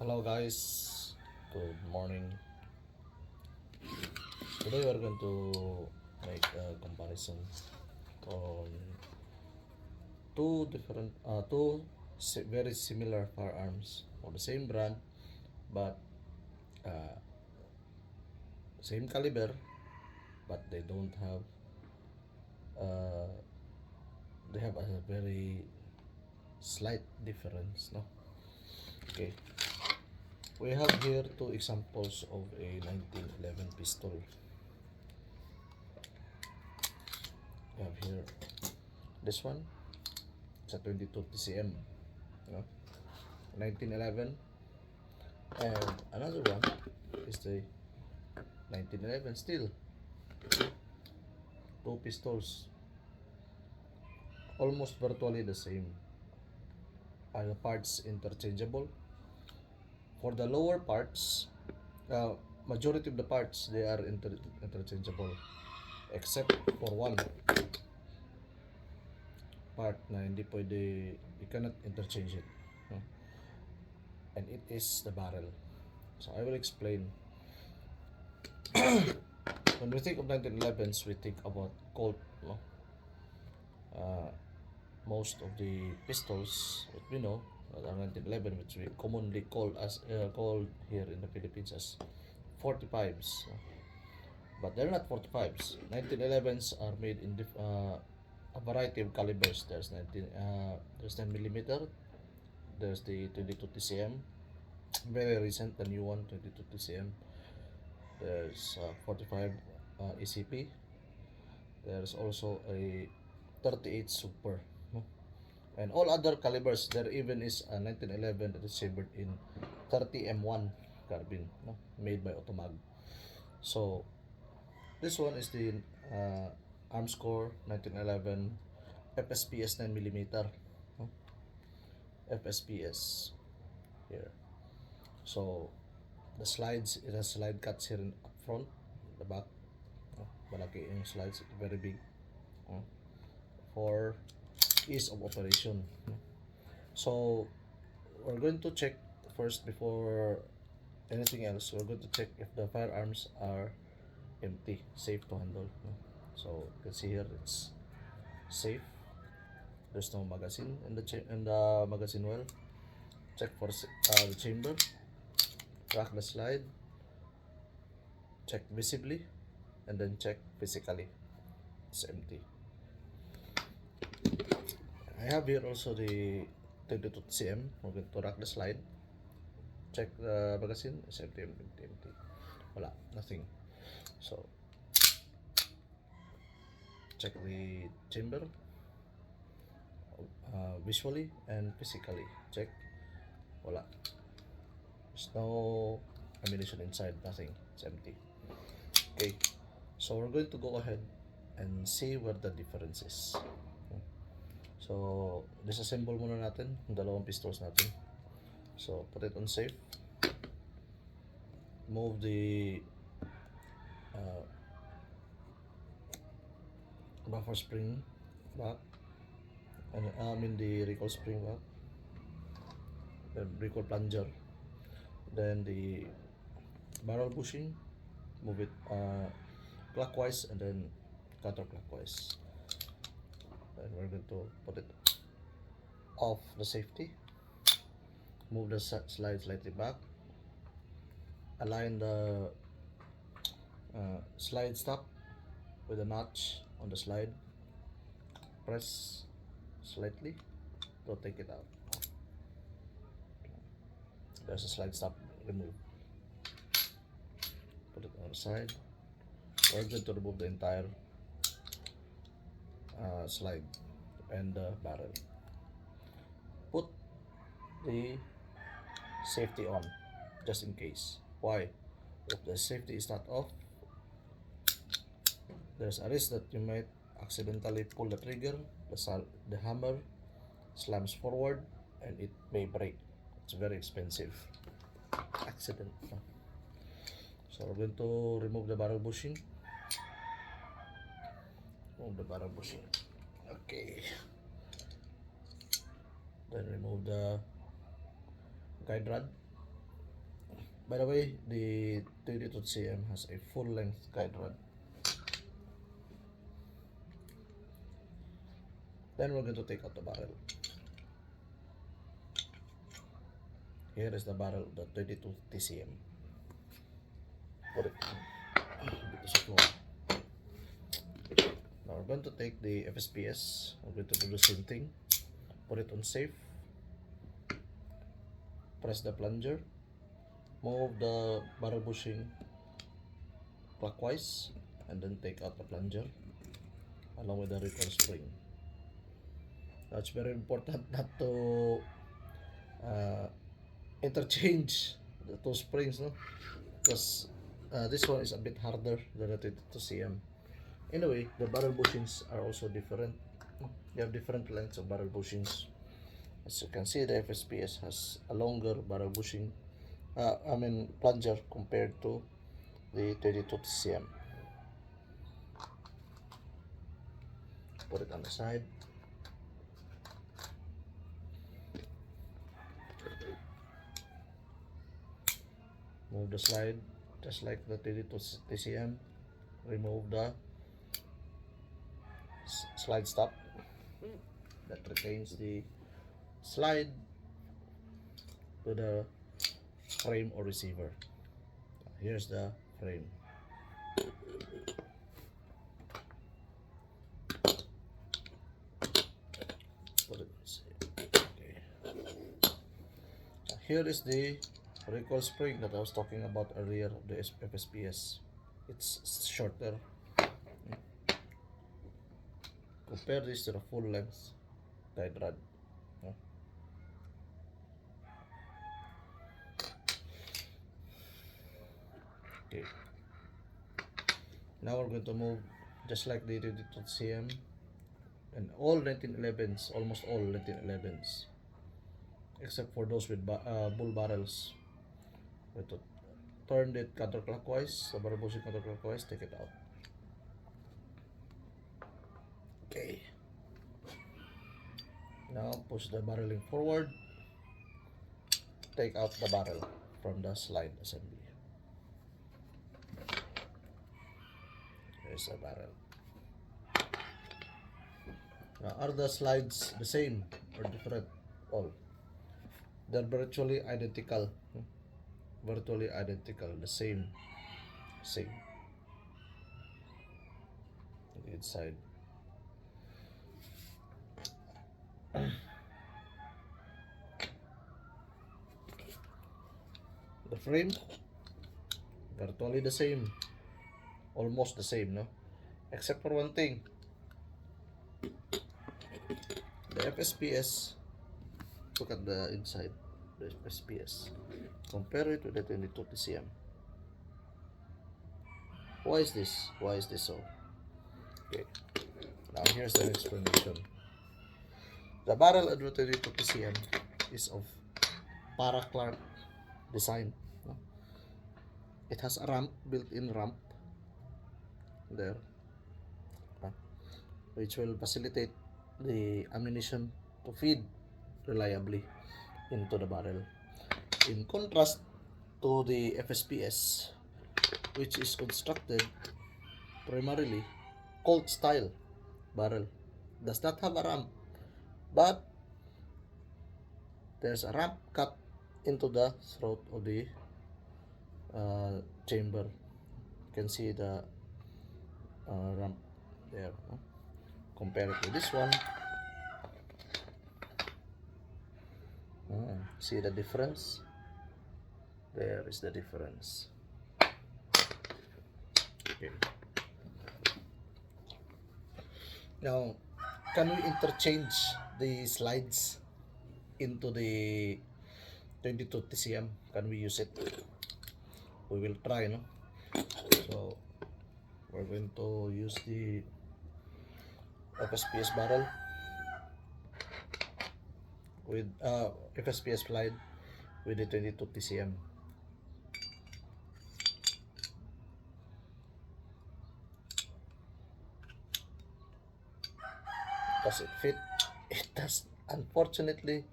Hello guys, good morning. Today we're going to make a comparison on two very similar firearms of the same brand, but uh, same caliber, but uh, they have a very slight difference. No, okay. We have here two examples of a 1911 pistol. We have here this one. It's a 22 TCM, you know, 1911, and another one is the 1911 still. Two pistols, almost virtually the same. Are the parts interchangeable? For the lower parts, majority of the parts they are interchangeable, except for one part na hindi pwede, you cannot interchange it, no? And it is the barrel. So I will explain. When we think of 1911s, we think about Colt, no? Most of the pistols that we know are 1911, which we commonly called here in the Philippines as 45s, no? But they're not 45s. 1911s are made in a variety of calibers. There's 10 millimeter. There's the 22 TCM, very recent, the new one, 22 TCM. There's 45 ECP. There's also a 38 Super, no? And all other calibers. There even is a 1911 that is chambered in 30M1 carbine, no? Made by Automag. So this one is the Armscor 1911 FSPS 9mm, no? FSPS here. So the slides, it has slide cuts here in up front, the back, no? Malaki yung slides, very big, no? For ease of operation, no? So we're going to check first, before anything else. We're going to check if the firearms are empty, safe to handle, no? So you can see here it's safe. There's no magazine in the magazine well. Check for the chamber. Crack the slide. Check visibly, and then check physically. It's empty. I have here also the 22 cm. We're going to rack the slide. Check the magazine. It's empty, empty, empty. Wala, nothing. So check the chamber visually and physically. Check. Wala. There's no ammunition inside. Nothing. It's empty. Okay. So we're going to go ahead and see where the difference is. So disassemble muna natin yung dalawang pistols natin. So put it on safe. Move the buffer spring back, and I mean the recoil spring back, the recoil plunger, then the barrel bushing, move it clockwise and then counterclockwise. Then we're going to put it off the safety, move the slide slightly back, align the slide stop with a notch on the slide, press slightly to take it out. There's a slide stop, remove, put it on the side. We're going to remove the entire slide and the barrel. Put the safety on, just in case. Why? If the safety is not off, there's a risk that you might accidentally pull the trigger, the hammer slams forward, and it may break. It's very expensive. Accident. So we're going to remove the barrel bushing. Remove the barrel bushing. Okay. Then remove the guide rod. By the way, the 22 cm has a full length guide rod. Then we're going to take out the barrel. Here is the barrel of the 22 TCM. Put it dito sa floor. Now we're going to take the FSPS. We're going to do the same thing. Put it on safe. Press the plunger. Move the barrel bushing clockwise and then take out the plunger along with the recoil spring. Now it's very important not to interchange the two springs, no? Because this one is a bit harder than the 22 cm. Anyway, the barrel bushings are also different. You have different lengths of barrel bushings. As you can see, the FSPS has a longer barrel bushing, plunger compared to the 22 cm. Put it on the side. Move the slide just like the 22 TCM. Remove the slide stop that retains the slide to the frame or receiver. Here's the frame. Put it okay. Here is the recoil spring that I was talking about earlier of the FSPS. It's shorter. Compare this to the full length guide rod. Okay. Now we're going to move just like the 22 cm and all 1911s, almost all 1911s, except for those with bull barrels. We're going to turn it counterclockwise, the barrel bushing counterclockwise, take it out. Okay. Now push the barreling forward, take out the barrel from the slide assembly. There's a barrel. Now, are the slides the same or different? All. They're virtually identical. Virtually identical. The same. Same. The inside. The frame. Virtually the same. Almost the same, no? Except for one thing. The FSPS, look at the inside, the FSPS. Compare it with the 22 TCM. Why is this? Why is this so? Okay. Now here's the explanation. The barrel of the 22 TCM is of para-Clark design. No? It has a ramp, built-in ramp there, which will facilitate the ammunition to feed reliably into the barrel. In contrast to the FSPS, which is constructed primarily Colt style barrel, does not have a ramp, but there's a ramp cut into the throat of the chamber. You can see the ramp there. Compare it to this one. See the difference? There is the difference. Okay. Now, can we interchange the slides into the 22 TCM? Can we use it? We will try, no? So, we're going to use the FSPS barrel with FSPS slide with the 22 TCM. Does it fit? It does. Unfortunately,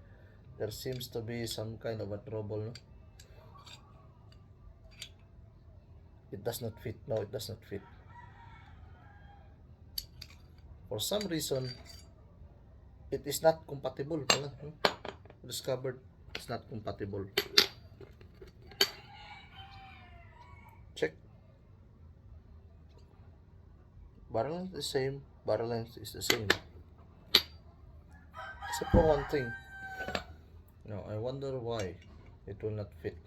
there seems to be some kind of a trouble, no? It does not fit. No, it does not fit. For some reason, it is not compatible pala. Discovered it's not compatible. Check. Barrel length is the same. Barrel length is the same. Except for one thing. Now, I wonder why it will not fit.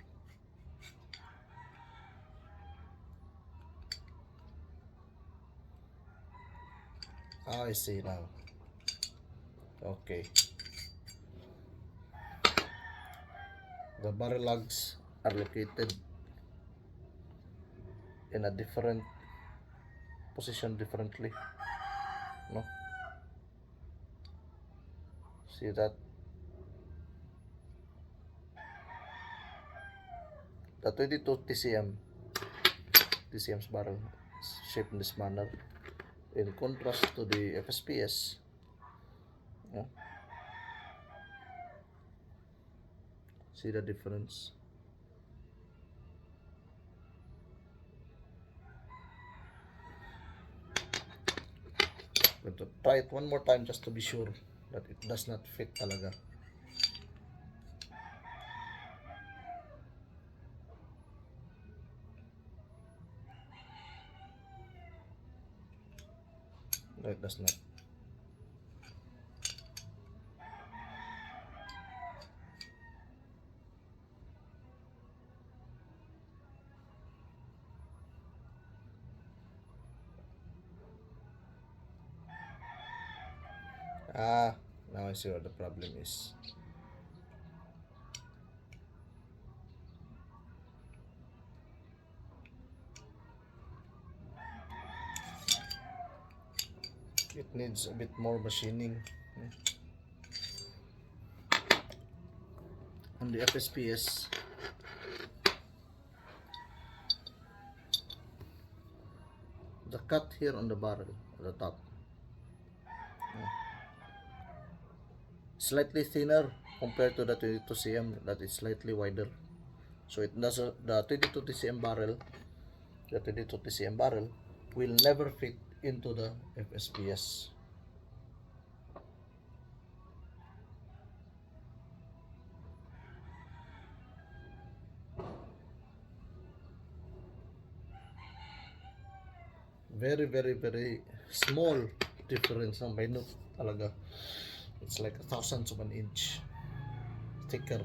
I see now. Okay. The barrel lugs are located in a different position differently. No? See that? The 22 TCM's barrel is shaped in this manner. In contrast to the FSPS, no? See the difference? I'm going to try it one more time just to be sure that it does not fit talaga. No, it does not. Ah, now I see what the problem is. It needs a bit more machining. On the FSPS, the cut here on the barrel at the top, slightly thinner compared to the 22 cm that is slightly wider. So it does the 22 TCM barrel, the 22 TCM barrel will never fit into the FSPS. Very, very, very small difference. Minute talaga. It's like 1,000ths of an inch thicker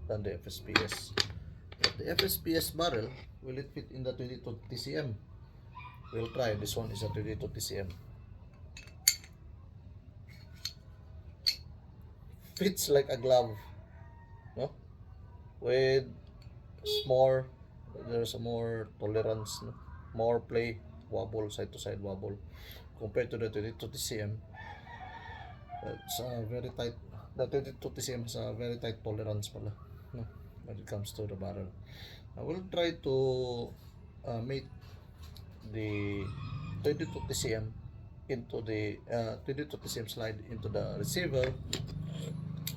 than the FSPS. But the FSPS barrel, will it fit in the 22 TCM? We'll try. This one is a 22 TCM. Fits like a glove, no? With more, there's a more tolerance, no? More play, wobble, side to side wobble, compared to the 22 TCM. It's very tight. The 22 TCM has a very tight tolerance pala, no? When it comes to the barrel. I will try to make the 22 TCM into the 22 TCM slide into the receiver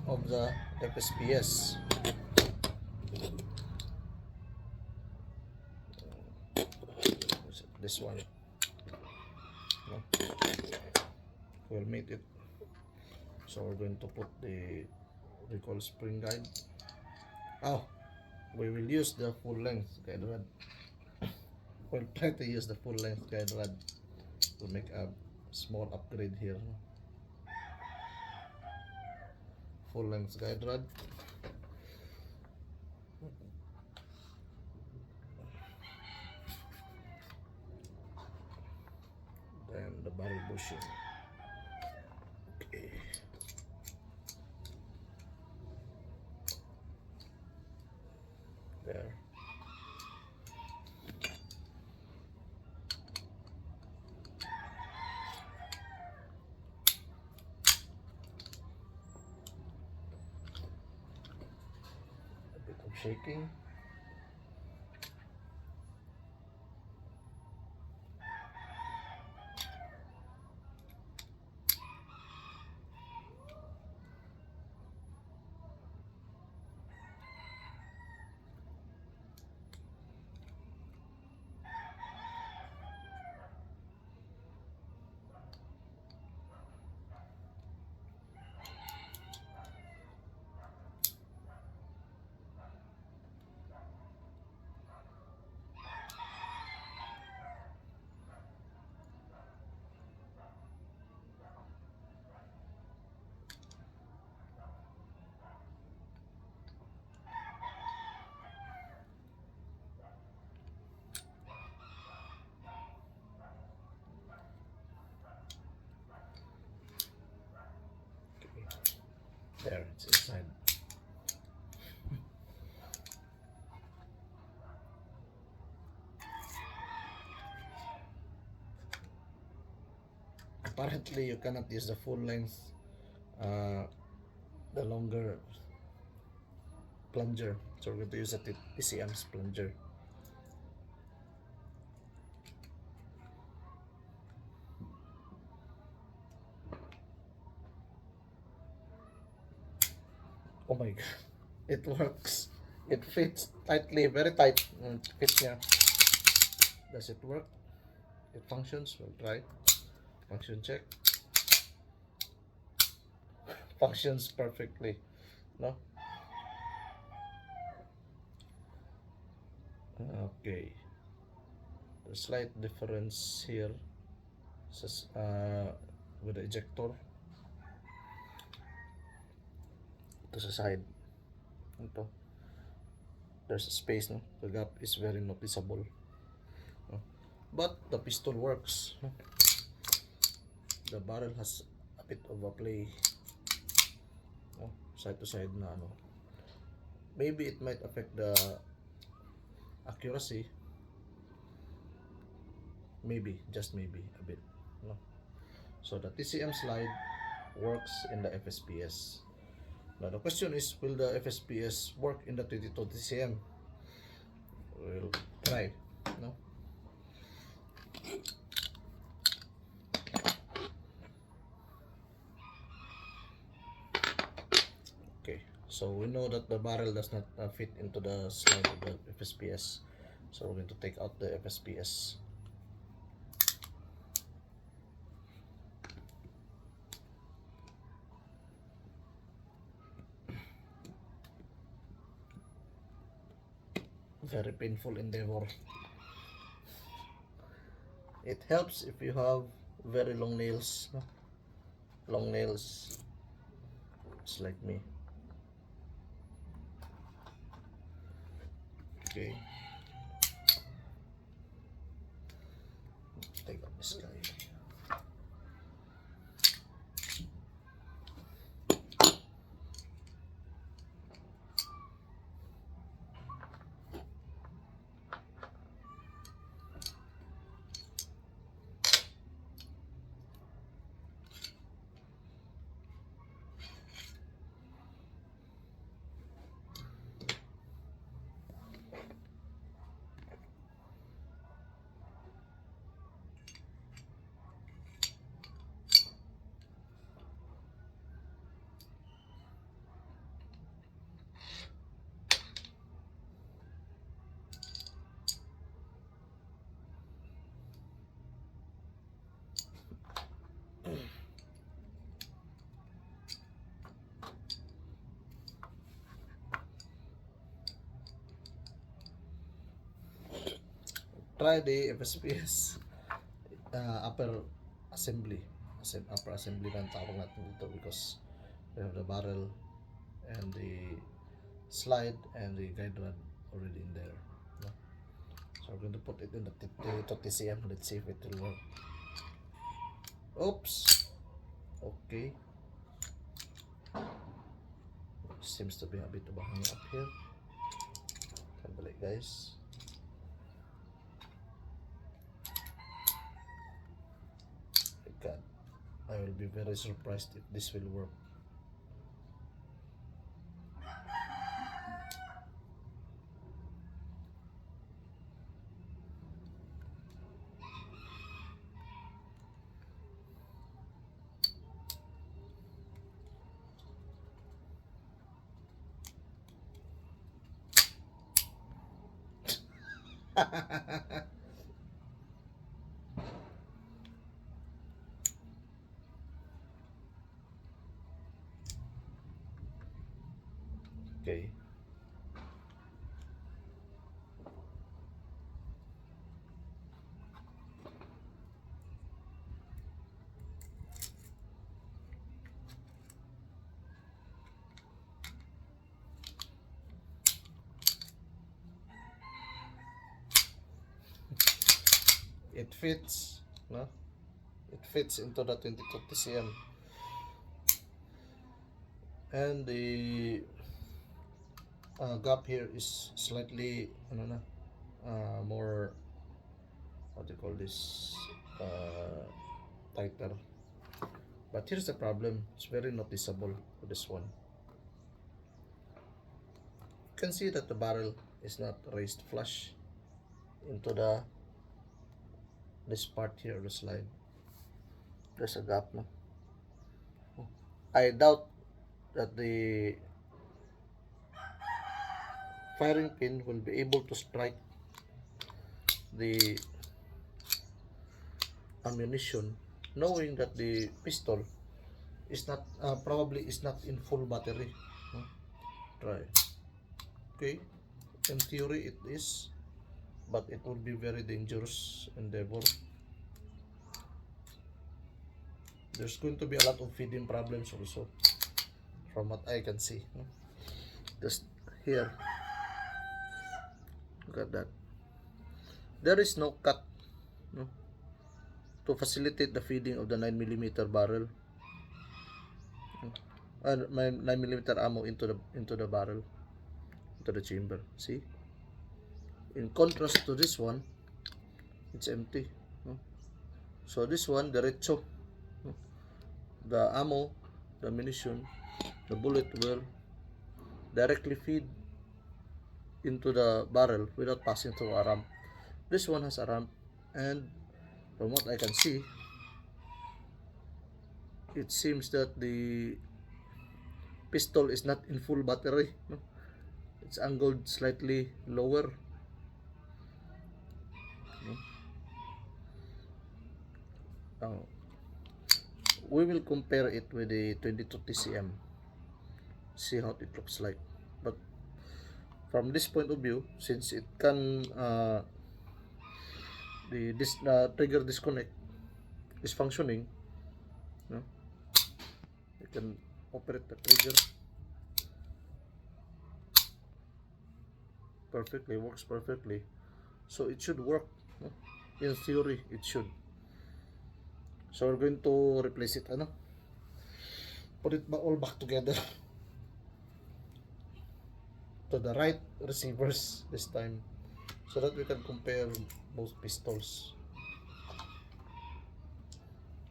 of the FSPS. This one, no? We'll make it. So we're going to put the recoil spring guide. Oh, we will use the full length guide rod. We'll try to use the full length guide rod to make a small upgrade here. Full length guide rod. Then the barrel bushing. Okay. There. A bit of shaking. There, it's inside. Apparently, you cannot use the full length, uh, the longer plunger. So we're going to use a TCM's plunger. Oh my god, it works. It fits tightly, very tight. It fits here. Does it work? It functions. We'll try. Function check. Functions perfectly. No? Okay. The slight difference here is, with the ejector to the side. Ito. There's a space, no? The gap is very noticeable. No? But the pistol works. No? The barrel has a bit of a play, no? Side to side na ano. Maybe it might affect the accuracy. Maybe, just maybe a bit. No? So the TCM slide works in the FSPS. Now the question is, will the FSPS work in the 22 TCM? We'll try. No? Okay, so we know that the barrel does not fit into the slide of the FSPS. So we're going to take out the FSPS. Very painful endeavor. It helps if you have very long nails, no? Long nails, it's like me. Okay, take out this guy. Try the FSPS upper assembly, upper assembly na tawag natin dito, because we have the barrel and the slide and the guide rod already in there, no? So we're going to put it in the TCM. Let's see if it will work. Oops. Okay, seems to be a bit of a hang up here. Balik guys. God, I will be very surprised if this will work. Okay. It fits, no? It fits into the 22 TCM. and the gap here is slightly more, what do you call this, tighter. But here's the problem, it's very noticeable for this one. You can see that the barrel is not raised flush into this part here of the slide. There's a gap, no? I doubt that the firing pin will be able to strike the ammunition, knowing that the pistol is not probably is not in full battery. Try. Okay, in theory it is, but it will be very dangerous endeavor. There's going to be a lot of feeding problems also, from what I can see. Just here, look at that. There is no cut, no, to facilitate the feeding of the 9mm barrel and my 9mm ammo into the barrel, into the chamber. See, in contrast to this one, it's empty, no? So this one, derecho, no? The ammo, the ammunition, the bullet will directly feed into the barrel without passing through a ramp. This one has a ramp, and from what I can see, it seems that the pistol is not in full battery, no? It's angled slightly lower, no? We will compare it with the 22 TCM, see how it looks like. But from this point of view, since it can this trigger disconnect is functioning, no? You can operate the trigger perfectly, works perfectly, so it should work, no? In theory it should. So we're going to replace it, put it all back together to the right receivers this time, so that we can compare both pistols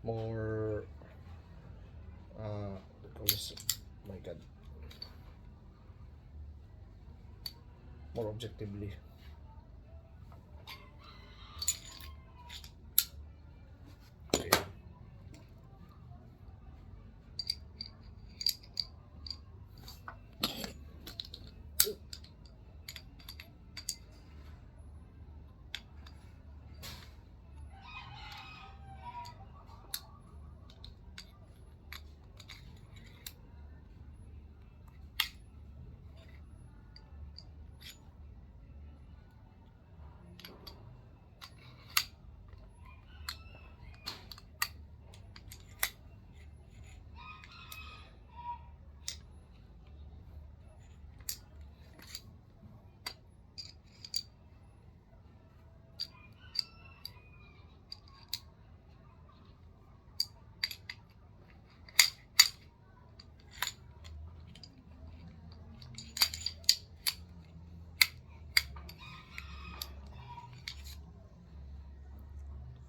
more my god, more objectively. Okay.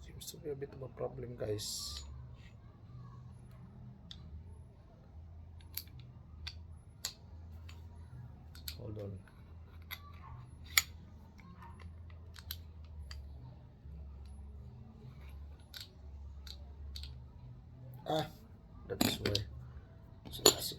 Seems to be a bit of a problem, guys. Hold on. That is why. So let's see.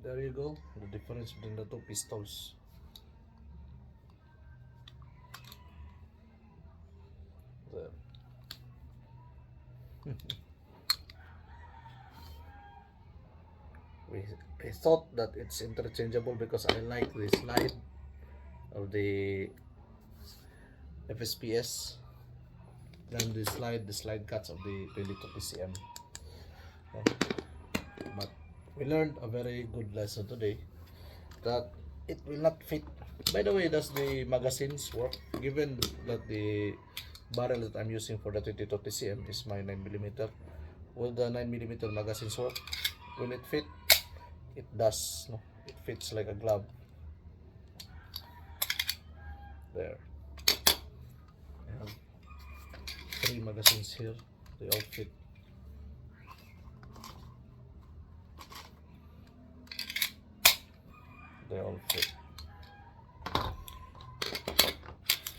There you go, the difference between the two pistols. There. we thought that it's interchangeable because I like the slide of the FSPS than the slide cuts of the 22 PCM. But we learned a very good lesson today that it will not fit. By the way, does the magazines work? Given that the barrel that I'm using for the 22 TCM is my 9mm, will the 9mm magazines work? Will it fit? It does. No? It fits like a glove. There. I have 3 magazines here. They all fit. They all fit.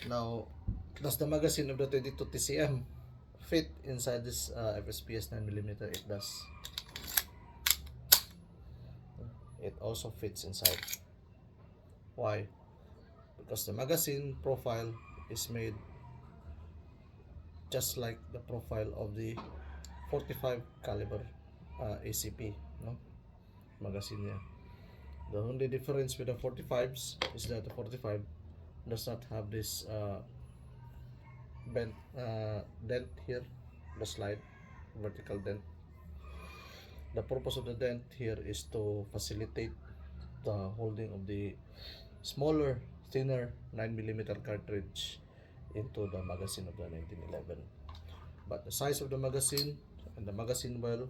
Now, does the magazine of the 22 TCM fit inside this FSPS 9mm? It does. It also fits inside. Why? Because the magazine profile is made just like the profile of the 45 caliber ACP, no? Magazine niya. The only difference with the 45s is that the 45 does not have this bent dent here, the slide, vertical dent. The purpose of the dent here is to facilitate the holding of the smaller, thinner 9mm cartridge into the magazine of the 1911. But the size of the magazine and the magazine well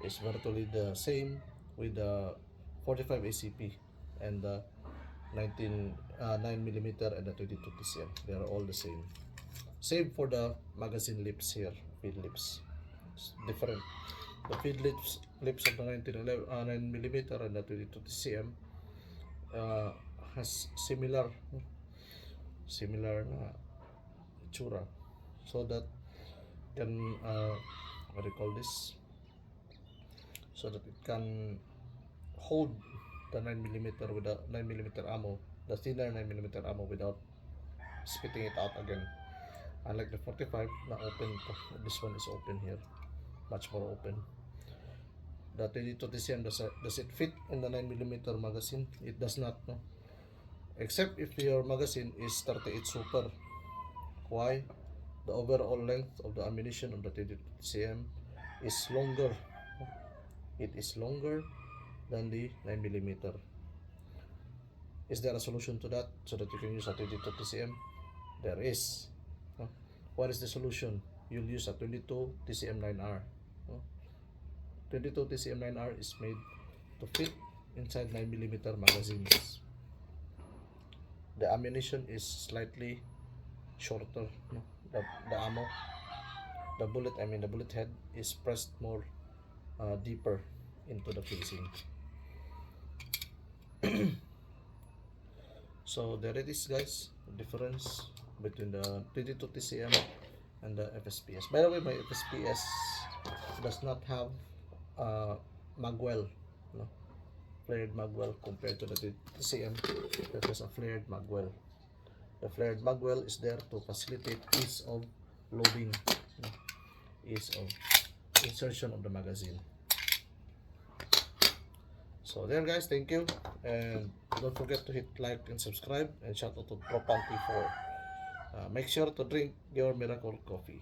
is virtually the same with the 45 ACP and the 9mm and the 22 TCM. They are all the same. Same for the magazine lips here, feed lips. It's different. The feed lips of the 9mm and the 22 TCM has similar na itsura, so that can what do you call this? So that it can hold the 9mm with the 9mm ammo, the thinner 9mm ammo, without spitting it out again. Unlike the 45 na open to, this one is open here, much more open. The 22 TCM, does it fit in the 9mm magazine? It does not, no? Except if your magazine is 38 super. Why? The overall length of the ammunition of the 22 TCM is longer. It is longer than the 9mm. Is there a solution to that so that you can use a 22 TCM? There is. What is the solution? You'll use a 22 TCM 9R. 22 TCM 9R is made to fit inside 9mm magazines. The ammunition is slightly shorter. The ammo, the bullet head is pressed more deeper into the casing. So there it is, guys, the difference between the 22 TCM and the FSPS. By the way, my FSPS does not have magwell, no? Flared magwell compared to the TCM that has a flared magwell. The flared magwell is there to facilitate ease of loading, no? Ease of insertion of the magazine. So there, guys, thank you, and don't forget to hit like and subscribe, and shout out to Propanty4. Make sure to drink your miracle coffee.